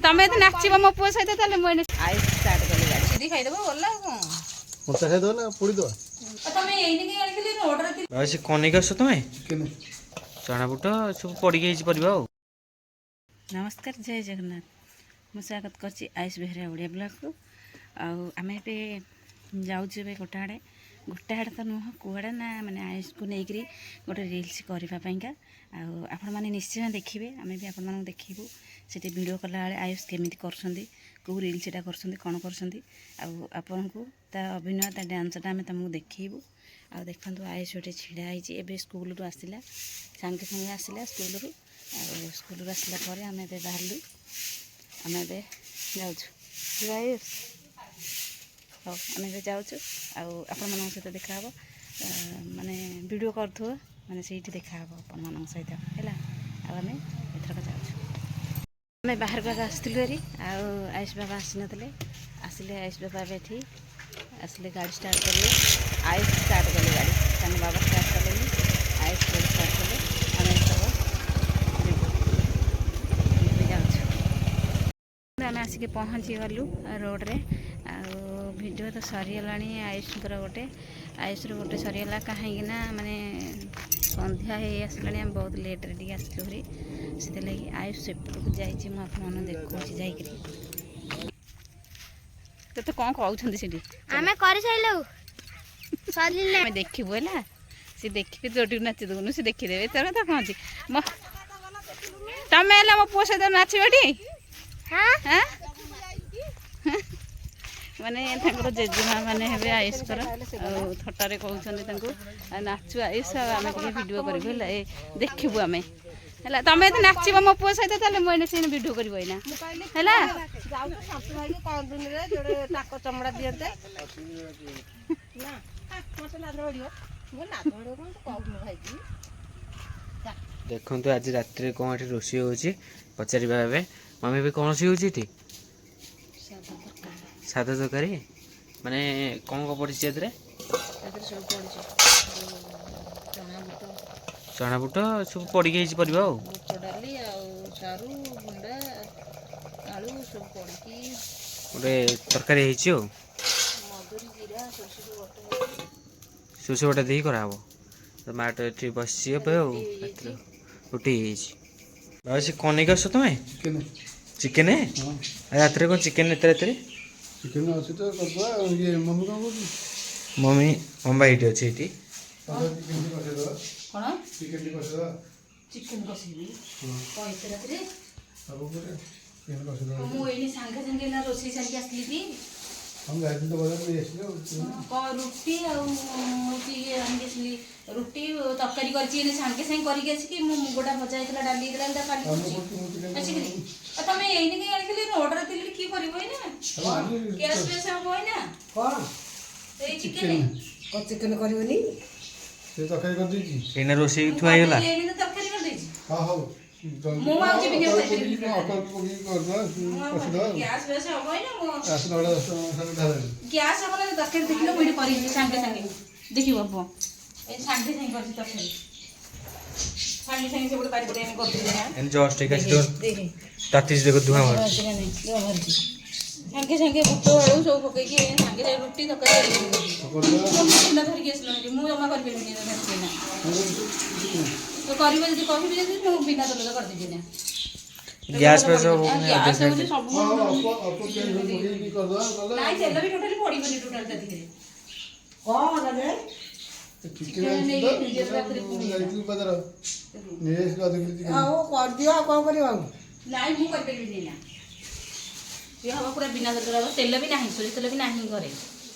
ତମେ ଯଦି ନାଚିବ ମୋ ପୁଅ ସହିତ ତାହେଲେ ମୁଁ ଆଇସ୍ ଷ୍ଟାର୍ଟ କଲି ଗାଡ଼ି ସିଧି ଖାଇଦେବ ଗଲା ଆଉ କ'ଣ ମୋଟା ଖାଇଦେବ ନା ପୋଡ଼ିଦେବା। ତମେ ଏଇନିକି ଆଣିଥିଲି ଅର୍ଡ଼ର ଥିଲି। ସେ କନିକ ଆସ ତମେ ଚଣା ବୁଟ ସବୁ ପଡ଼ିକି ହେଇଛି ପରିବା ଆଉ। ନମସ୍କାର, ଜୟ ଜଗନ୍ନାଥ। ମୁଁ ସ୍ୱାଗତ କରୁଛି ଆୟୁଷ ବେହେରା ଓଡ଼ିଆ ବ୍ଲଗ୍କୁ। ଆଉ ଆମେ ଏବେ ଯାଉଛୁ ଏବେ ଗୋଟା ଆଡ଼େ ତ ନୁହଁ କୁଆଡ଼େ ନା ମାନେ ଆୟୁଷକୁ ନେଇକରି ଗୋଟେ ରିଲ୍ସ କରିବା ପାଇଁକା। ଆଉ ଆପଣମାନେ ନିଶ୍ଚୟ ଦେଖିବେ, ଆମେ ବି ଆପଣମାନଙ୍କୁ ଦେଖେଇବୁ ସେଠି ଭିଡ଼ିଓ କଲାବେଳେ ଆୟୁଷ କେମିତି କରୁଛନ୍ତି, କେଉଁ ରିଲ୍ସଟା କରୁଛନ୍ତି, କ'ଣ କରୁଛନ୍ତି। ଆଉ ଆପଣଙ୍କୁ ତା ଅଭିନୟ ତା ଡ୍ୟାନ୍ସଟା ଆମେ ତୁମକୁ ଦେଖେଇବୁ। ଆଉ ଦେଖନ୍ତୁ ଆୟୁଷ ଗୋଟେ ଛିଡ଼ା ହେଇଛି, ଏବେ ସ୍କୁଲରୁ ଆସିଲା, ସାଙ୍ଗେ ସାଙ୍ଗେ ଆସିଲା ସ୍କୁଲରୁ। ଆଉ ସ୍କୁଲରୁ ଆସିଲା ପରେ ଆମେ ଏବେ ବାହାରିଲୁ, ଆମେ ଏବେ ଯାଉଛୁ। ଆୟୁଷ ହଉ ଆମେ ଏବେ ଯାଉଛୁ। ଆଉ ଆପଣମାନଙ୍କ ସହିତ ଦେଖାହେବ, ମାନେ ଭିଡ଼ିଓ କରୁଥିବ, ମାନେ ସେଇଠି ଦେଖାହେବ ଆପଣମାନଙ୍କ ସହିତ ହେଲା। ଆଉ ଆମେ ଏଥରକ ଯାଉଛୁ। ଆମେ ବାହାରକୁ ଆଗ ଆସିଥିଲୁ ହେରି, ଆଉ ଆୟୁଷ ବାବା ଆସିନଥିଲେ, ଆସିଲେ ଆୟୁଷ ବାବା ଏବେ ଏଠି ଆସିଲେ ଗାଡ଼ି ଷ୍ଟାର୍ଟ କରିବେ। ଆୟୁଷ ଷ୍ଟାର୍ଟ କଲେ ଗାଡ଼ି, ତାଙ୍କ ବାବା ଷ୍ଟାର୍ଟ କଲେନି, ଆୟୁଷ ଗାଡ଼ି ଷ୍ଟାର୍ଟ କଲେ। ଆମେ ଏଥରକ ଏବେ ଯାଉଛୁ। ଆମେ ଆସିକି ପହଞ୍ଚିଗଲୁ ରୋଡ଼ରେ। ଆଉ ଭିଡ଼ିଓ ତ ସରିଗଲାଣି ଆୟୁଷଙ୍କର ଗୋଟେ, ଆୟୁଷର ଗୋଟେ ସରିଗଲା କାହିଁକିନା ମାନେ ସନ୍ଧ୍ୟା ହେଇ ଆସିଲାଣି, ଆମେ ବହୁତ ଲେଟ୍ରେ ଟିକେ ଆସିଛୁ ହେରି, ସେଥିଲାଗି ଆୟୁଷ ସେପଟକୁ ଯାଇଛି। ମୁଁ ଆପଣମାନଙ୍କୁ ଦେଖାଉଛି ଯାଇକରି। ତତେ କ'ଣ କହୁଛନ୍ତି ସେଠି? ଆମେ କରିସାରିଲୁ, ଆମେ ଦେଖିବୁ ହେଲା, ସେ ଦେଖିକି ଯୋଉଠିକୁ ନାଚି ଦେବୁନୁ ସେ ଦେଖିଦେବେ। ଏଥର ତ କ'ଣ ଅଛି, ତମେ ହେଲେ ମୋ ପୁଅ ସହିତ ନାଚିବ ଟି? ହାଁ ମାନେ ତାଙ୍କର ଜେଜେମା ମାନେ ହେବେ ଆୟୁଷଙ୍କର, ଆଉ ଥଟାରେ କହୁଛନ୍ତି ତାଙ୍କୁ ନାଚୁ ଆୟୁଷ, ଆଉ ଆମେ ଟିକେ ଭିଡ଼ିଓ କରିବୁ ହେଲା, ଏ ଦେଖିବୁ ଆମେ ହେଲା। ତମେ ଯଦି ନାଚିବ ମୋ ପୁଅ ସହିତ ତାହେଲେ ମୁଁ ଏଇନା ସେ ଭିଡ଼ିଓ କରିବୁ ଏଇନା ହେଲା। ଚମଡ଼ା ଦିଅନ୍ତେ ଦେଖନ୍ତୁ ଆଜି ରାତିରେ କ'ଣ ଏଠି ରୋଷେଇ ହେଉଛି ପଚାରିବା ଏବେ। ମମି ଏବେ କ'ଣ ରୋଷେଇ ହେଉଛି ଏଠି? ସାଧା ତରକାରୀ, ମାନେ କ'ଣ ପଡ଼ିଛି ଏଥିରେ? ଚଣା ବୁଟ ସବୁ ପଡ଼ିକି ହେଇଛି ପରିବା ଆଉ। ବୁଟ ଡାଲି ଆଉ ସାରୁ ଗୁଣ୍ଡା ଆଳୁ ସବୁ ପଡ଼ିକି ଗୋଟେ ତରକାରୀ ହେଇଛି ଆଉ। ମଧୁରୀ ଜିରା ସୋରିଷ ବଟା ଦେଇକି କରାହେବ। ତ ମାଆ ତ ଏଠି ବସିଛି ଏବେ ଆଉ। ରାତିରେ ରୁଟି ହେଇଯାଇଛି। ଭାଇ ସେ କ'ଣ ନେଇକି ଆସ ତମେ? ଚିକେନ? ରାତିରେ କ'ଣ ଚିକେନ ଏତେ ରାତିରେ? ଚିକେନ ଅଛି ତ କରିଦେବା। ଇଏ ମମି କ'ଣ କରୁଛି? ମମି ଏଇଠି ଅଛି ଏଇଠି। ଚିକେନ କଷେଇଦେବା। କ'ଣ ଚିକେନ କଷେଇଦେବା। ଚିକେନ କଷିବି କ'ଣ ଏତେ ରାତିରେ? ସବୁ ପରେ ଚିକେନ କଷେଇଦେବା। ମୁଁ ଏଇନେ ସାଙ୍ଗେ ସାଙ୍ଗେ ନା ରୋଷେଇ ସାରିକି ଆସିଲି କି ଆମେ ଯାଇଥିଲି ତ ବଜାର ନେଇ ଆସିଲେ ଆଉ। କ'ଣ ରୁଟି ଆଉ ହେଉଛି ଇଏ ଆଣିକି ଆସିଲି, ରୁଟି ତରକାରୀ କରିଛି ଏଇନେ ସାଙ୍ଗେ ସାଙ୍ଗେ କରିକି ଆସିକି। ମୁଁ ମୁଗଟା ଭଜା ହେଇଥିଲା, ଡାଲି ହେଇଥିଲା, ଏଇଟା କାଲି ଆସିକିରି। ଆଉ ତମେ ଏଇନେ କାହିଁ ଆଣିଥିଲି? ଅର୍ଡ଼ର ଥିଲି କି କରିବ ଏଇନା? ଗ୍ୟାସ୍ ଫ୍ୟାସ୍ ହବ ଏଇନା? କ'ଣ ଏଇ ଚିକେନ ଚିକେନ କରିବନି? ସେ ତରକାରୀ କରିଦେଇଛି। ଏଇନା ରୋଷେଇ ଥୁଆ ହେଇଗଲା। ଏଇନେ ତରକାରୀ କରିଦେଇଛି। ହଁ ହଉ। ମୁଁ ଆଉ ଯିବିନି ଆଉ ଖାଇପାରିବିନି। ଅଳ୍ପ ପକେଇକି କରିଦେବା, କଷିଦେବା। ଗ୍ୟାସ୍ ଫ୍ୟାସ୍ ହବ ଏଇନା? ଆସିଲା ବେଳେ 10 ଟଙ୍କା ସାଙ୍ଗେ ଢାଳିଦେବି। ଗ୍ୟାସ୍ ହବ ନା ତରକାରୀ ଦେଖିଲେ ମୁଁ ଏଠି କରିବି ସାଙ୍ଗେ ସାଙ୍ଗେ। ଦେଖିବ ପୁଅ ଏଇ ସାଙ୍ଗେ ସାଙ୍ଗେ କରିଛି ତରକାରୀ, ସାଙ୍ଗେ ସାଙ୍ଗେ ସେ ଗୋଟେ ବାରିପଟେ ଆମେ କରିଦେବି। ଏମିତି ଜଷ୍ଟ ଏକା ତାତିଛି ଦେଖ ଧୂଆଁ ବାହାରୁଛି। ସାଙ୍ଗେ ସାଙ୍ଗେ ବୁଟ ଆଳୁ ସବୁ ପକେଇକି ସାଙ୍ଗେ ସାଙ୍ଗେ ରୁଟି ତରକାରୀ ଚିନ୍ତା ଧରିକି ଆସିଲଣି, ମୁଁ ଜମା କରିପାରିବିନି ନା। ତ କରିବ ଯଦି କହିବି, ଯଦି ମୁଁ ବିନା ତେଲରେ କରିଦେବି ନା। ଗ୍ୟାସ୍ ଫ୍ୟାସ୍ ହବ? ଗ୍ୟାସ୍ ହେଉଛି ସବୁ। ଅଳ୍ପ ପିଆଜ ପକେଇକି କରିଦେବା। ନାଇଁ ତେଲ ବି ଟୋଟାଲି ପଡ଼ିବନି ଟୋଟାଲ ତା ଦେହରେ। ଚିକେନ ଯାଇଥିଲି ବଜାର ନେଇ ଆସିଲି ଅଧ କେଜି ଚିକେନ। କରିଦିଅ, ଆଉ କ'ଣ କରିବ? ଆଉ ନାଇଁ ମୁଁ କରିପାରିବିନି ନା, ସିଏ ହବ ପୁରା ବିନା ତେଲରେ ହବ। ତେଲ ବି ନାହିଁ, ସୋରିଷ ତେଲ ବି ନାହିଁ ଘରେ,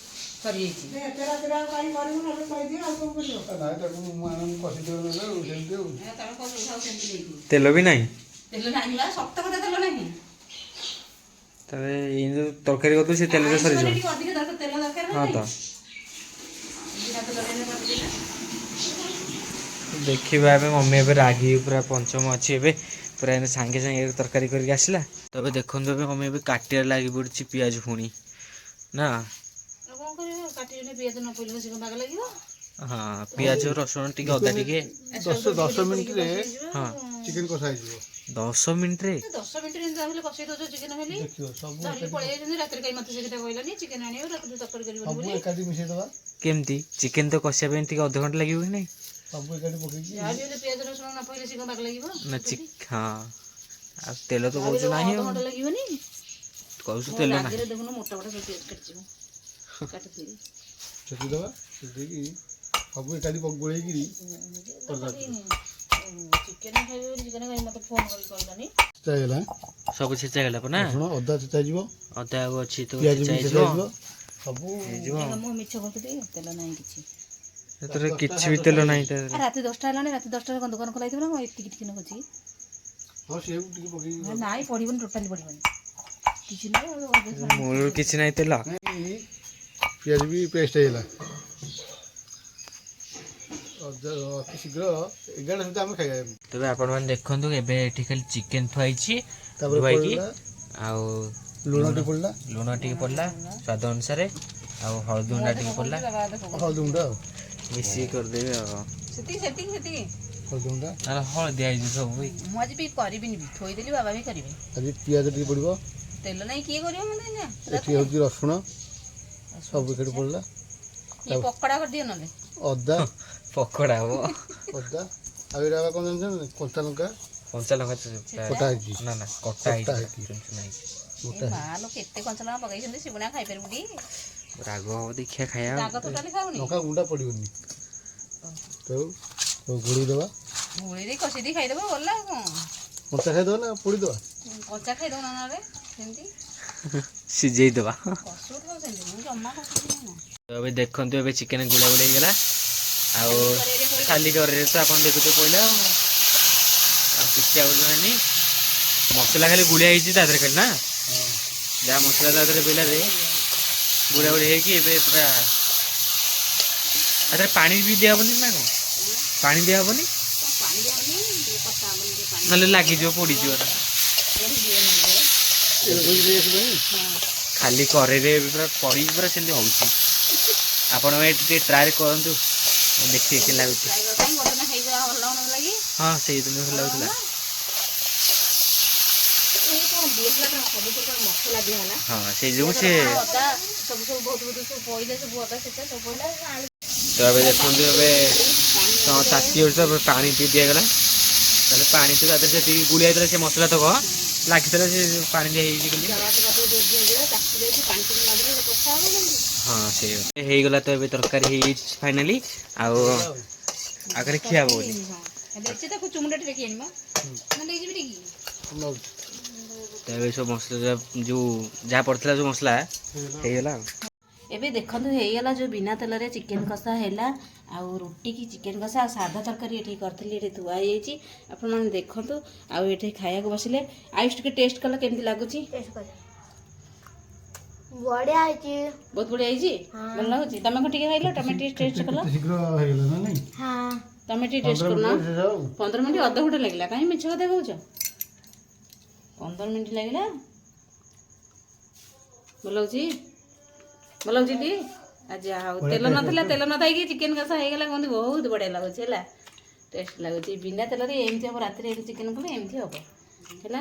ସରିଯାଇଛି। ଏତେ ରାତିରେ ଆଉ କାହିଁ କରିବୁ? ନହେଲେ କହିଦିଅ, ଆଉ କ'ଣ କରିବ? ନାଇଁ ତାକୁ ମୁଁ ଆଣିକି କଷିଦେବି ନେଲେ ଆଉ ସେମିତି ଆଉ। ତମେ କ'ଣ ସବୁ ସେମିତି ନେଇକି ତେଲ ବି ନାହିଁ? ତେଲ ନାହିଁ ବା, ସତ କଥା ତେଲ ନାହିଁ। ତାହେଲେ ଏଇ ଯେଉଁ ତରକାରୀ କରିଦେବୁ ସେ ତେଲରେ ସରିଯିବ। ଟିକେ ଅଧିକ ଦରକାର, ତେଲ ଦରକାର ହଁ ତ ବିନା ତେଲରେ କରିଦେବି। ଦେଖିବା ଏବେ। ମମି ଏବେ ରାଗି ପୁରା ପଞ୍ଚମ ଅଛି ଏବେ, ପୁରା ଏନେ ସାଙ୍ଗେ ସାଙ୍ଗେ ତରକାରୀ କରିକି ଆସିଲା। ତବେ ଦେଖନ୍ତୁ ଏବେ ମମି ଏବେ କାଟିବାରେ ଲାଗି ପଡ଼ିଛି ପିଆଜ ପୁଣି ନା। ଆଉ କ'ଣ କରିବ? କାଟିଲେ ପିଆଜ ନ ପଡ଼ିଲେ ସେ କ'ଣ ବାଗ ଲାଗିବ? ହଁ ପିଆଜ ରସୁଣ ଟିକେ ଅଦା ଟିକେ 10 ମିନିଟରେ ହଁ ଚିକେନ କଷା ହେଇଯିବ। 10 ମିନିଟ୍ରେ 10 ମିନିଟ୍ରେ ତାହେଲେ କଷେଇ ଦେଉଛ ଚିକେନ ଖାଲି ଦେଖିବ ସବୁ ଧରିକି ପଳେଇ ଯାଇଛନ୍ତି ରାତିରେ କାହିଁ ମୋତେ ସେ କଥା କହିଲାନି ଚିକେନ ଆଣିବ ରାତିରେ ତରକାରୀ କରିବ ସବୁ ବୋଲି ଏକାଠି ମିଶେଇଦବା କେମିତି ଚିକେନ ତ କଷିବା ପାଇଁ ଟିକେ ଅଧଘଣ୍ଟା ଲାଗିବ କି ନାହିଁ ସବୁ ଏକାଠି ପକେଇକି ଯାହା ବି ହେଲେ ପିଆଜ ରସୁଣ ନ ପଇଲେ ସେ କଣ ବାଗ ଲାଗିବ ନା ହଁ ଆଉ ତେଲ ତ କହୁଛୁ ନାହିଁ ଆଉ ଅଧଘଣ୍ଟା ଲାଗିବନି କହୁଛୁ ତେଲ ନାହିଁ ଆଗରେ ଦେଖୁନ ମୋଟା ମୋଟା ସବୁ ପିଆଜ କାଟିଯିବ କାଟିଥିବି ଛେଚିଦବା ଛେଚିକି ସବୁ ଏକାଠି ଗୋଳେଇକିରି ଚିକେନ ଖାଇବେ ବୋଲି ଚିକେନ ଖାଇ ମୋତେ ଫୋନ୍ କରି କହିଲାନି ଛେଚା ହେଇଗଲା ସବୁ ଛେଚା ଗଲା ନା ରସୁଣ ଅଦା ଛେଚା ଯିବ ଅଦା ଆଉ ଅଛି ତ ପିଆଜ ବି ଛେଚା ଛେଚା ହେଇଯିବ ହେଇଯିବ ସବୁ ହେଇଯିବ ମୁଁ ମିଛ କହୁଥିଲି ତେଲ ନାହିଁ କିଛି ସେଥିରେ କିଛି ବି ତେଲ ନାହିଁ ତା ଆଉ ରାତି 10ଟା ହେଲାଣି ରାତି 10ଟାରେ କଣ ଦୋକାନ ଖୋଲା ହେଇଥିବ ନା ଏତିକି ଟିକେ ନେଉଛି ହଁ ସେଉ ଟିକେ ପକେଇକି ନାଇଁ ପଡ଼ିବନି ଟୋଟାଲି ପଡ଼ିବନି କିଛି ନାହିଁ ମୂଳରୁ କିଛି ନାହିଁ ତେଲ ପିଆଜ ବି ପେଷ୍ଟ ହେଇଗଲା ଅତି ଶୀଘ୍ର 11ଟା ସୁଦ୍ଧା ଆମେ ଖାଇବା ତେବେ ଆପଣମାନେ ଦେଖନ୍ତୁ ଏବେ ଏଠି ଖାଲି ଚିକେନ ଥୁଆ ହେଇଛି ତାପରେ ଧୁଆଇକି ପଡ଼ିଲା ଆଉ ଲୁଣ ଟିକେ ପଡ଼ିଲା ଲୁଣ ଟିକେ ପଡ଼ିଲା ସ୍ୱାଦ ଅନୁସାରେ ଆଉ ହଳଦୀ ଗୁଣ୍ଡା ଟିକେ ପଡ଼ିଲା ହଳଦୀ ଗୁଣ୍ଡ ଆଉ ମିଶିକି କରିଦେବେ ଆଉ ସେତିକି ସେତିକି ସେତିକି ହଳଦୀ ଗୁଣ୍ଡ ତାହେଲେ ହଳଦୀ ହେଇଛି ସବୁ ମୁଁ ଆଜି ବି କରିବିନି ବି ଥୋଇଦେଲି ବାବା ବି କରିବେ ଆଜି ପିଆଜ ଟିକେ ପଡ଼ିବ ତେଲ ନାହିଁ କିଏ କରିବ ମୋତେ ଏଇନା ଏଠି ହେଉଛି ରସୁଣ ସବୁ ଏକାଠି ପଡ଼ିଲା ଇଏ ପକୋଡ଼ା କରିଦିଅ ନହେଲେ ଅଦା ପକୋଡ଼ା ହବ ଅଦା ଆଉ ଏଇଟା କଣ ଜାଣିଛନ୍ତି କଞ୍ଚା ଲଙ୍କା କଞ୍ଚା ଲଙ୍କା କଟା ହେଇଛି ନା ନା କଟା କଟା ହେଇଛି ହେଇଛି। ଚୁନ ହେଇଛି ମୋଟା ମା ଲୋ କେତେ କଞ୍ଚା ଲଙ୍କା ପକେଇଛନ୍ତି ସିବୁଣା ଖାଇପାରିବୁ ଟି ରାଗ ହବ ଦେଖିଆ ଖାଇବା ରାଗ ଟୋଟାଲି ଖାଉନି ଲଙ୍କା ଗୁଣ୍ଡା ପଡ଼ିବନି ତାକୁ ଗୋଳେଇ ଦେବା ଗୋଳେଇ ଦେଇ କଷି ଦେଇ ଖାଇଦେବ ଗଲା ଆଉ କ'ଣ କଞ୍ଚା ଖାଇଦେବା ନା ପୋଡ଼ିଦେବା କଞ୍ଚା ଖାଇଦେବ ନା ନହେଲେ ସେମିତି ସିଝେଇ ଦେବା କଷୁଥିବ ସେମିତି ମୁଁ ଜମା କଷୁଥିବି ନା ଏବେ ଦେଖନ୍ତୁ ଏବେ ଚିକେନ ଗୁଳା ଗୁଳି ହେଇଗଲା ଆଉ ଖାଲି କରେଇରେ ତ ଆପଣ ଦେଖୁଥିବେ ପଇଲା ଆଉ କିଛି ଆଉ ନାହିଁ ମସଲା ଖାଲି ଗୁଳିଆ ହେଇଛି ତା ଦେହରେ ଖାଲି ନା ଯାହା ମସଲା ତା ଦେହରେ ପଇଲାରେ ଗୁଳା ଗୁଳି ହେଇକି ଏବେ ପୁରା ତା ଦେହରେ ପାଣି ବି ଦିଆହେବନି ନା କ'ଣ ପାଣି ଦିଆହେବନି ପାଣି ଦିଆହବନି ଟିକେ କଷା ହବନି ଟିକେ ପାଣି ନହେଲେ ଲାଗିଯିବ ପୋଡ଼ିଯିବ ଖାଲି କରେଇରେ ପୁରା ପଡ଼ିକି ପୁରା ସେମିତି ହେଉଛି ଆପଣ ଏଠି ଟିକେ ଟ୍ରାଏ କରନ୍ତୁ ଦେଖିବେ କେମିତି ଲାଗୁଛି କାଇଁ ଗୋଟେ ନା ଖାଇବା ଭଲ ଲାଗି ହଁ ସେଇଦିନ ଭଲ ଲାଗୁଥିଲା ଏ କ'ଣ ଦିଆହେଲା କ'ଣ ସବୁ ପ୍ରକାର ମସଲା ଦିଆହେଲା ହଁ ସେଇ ଯୋଗୁଁ ସେ ଅଦା ସବୁ ସବୁ ବହୁତ ବହୁତ ସବୁ ପଇଲା ସବୁ ଅଦା ସେଟା ସବୁ ପଇଲା ତ ଏବେ ଦେଖନ୍ତୁ ଏବେ ତମ ତାତି ହେଉଛି ତ ପାଣି ଟିକେ ଦିଆଗଲା ତାହେଲେ ପାଣି ତ ତା ଦେହରେ ଯେତିକି ଗୁଳିଆ ହେଇଥିଲା ସେ ମସଲା ତକ ଲାଗିଥିଲା ସେ ପାଣି ଦିଆ ହେଇଛି ଖାଲି ହଁ ସେଇ ହେଇଗଲା ତ ଏବେ ତରକାରୀ ହେଇଯାଇଛି ଫାଇନାଲି ଆଉ ଆଗରେ ଖିଆ ହବ ବୋଲି ତାକୁ ଚୁମୁଟାଟେ ଦେଖି ଆଣିବା ନେଇଯିବି ଟିକେ ତ ଏବେ ସବୁ ମସଲା ଯେଉଁ ଯାହା ପଡ଼ିଥିଲା ଯେଉଁ ମସଲା ହେଇଗଲା ଆଉ ଏବେ ଦେଖନ୍ତୁ ହେଇଗଲା ଯେଉଁ ବିନା ତେଲରେ ଚିକେନ କଷା ହେଲା ଆଉ ରୁଟି କି ଚିକେନ କଷା ଆଉ ସାଧା ତରକାରୀ ଏଠି କରିଥିଲି ଏଠି ଧୁଆ ହେଇଯାଇଛି ଆପଣମାନେ ଦେଖନ୍ତୁ ଆଉ ଏଠି ଖାଇବାକୁ ବସିଲେ ଆୟୁଷ ଟିକେ ଟେଷ୍ଟ କଲେ କେମିତି ଲାଗୁଛି ବଢିଆ ହେଇଛି ବହୁତ ବଢ଼ିଆ ହେଇଛି ଭଲ ଲାଗୁଛି ତମେ କ'ଣ ଟିକେ ଖାଇଲ ତମେ ଟିକେ ଟେଷ୍ଟ କଲ ଶୀଘ୍ର ହେଇଗଲା ନା ନାଇଁ ହଁ ତମେ ଟିକେ ଟେଷ୍ଟ କରୁନ 15 ମିନିଟ୍ ଅଧଘଣ୍ଟା ଲାଗିଲା କାହିଁ ମିଛ କଥା କହୁଛ 15 ମିନିଟ୍ ଲାଗିଲା ଭଲ ଲାଗୁଛି ଭଲ ଲାଗୁଛି ଟି ଯାହା ହଉ ତେଲ ନଥିଲା ତେଲ ନଥାଇକି ଚିକେନ କଷା ହେଇଗଲା କୁହନ୍ତି ବହୁତ ବଢ଼ିଆ ଲାଗୁଛି ହେଲା ଟେଷ୍ଟ ଲାଗୁଛି ବିନା ତେଲରେ ଏମିତି ହେବ ରାତିରେ ଚିକେନ କଲେ ଏମିତି ହେବ ହେଲା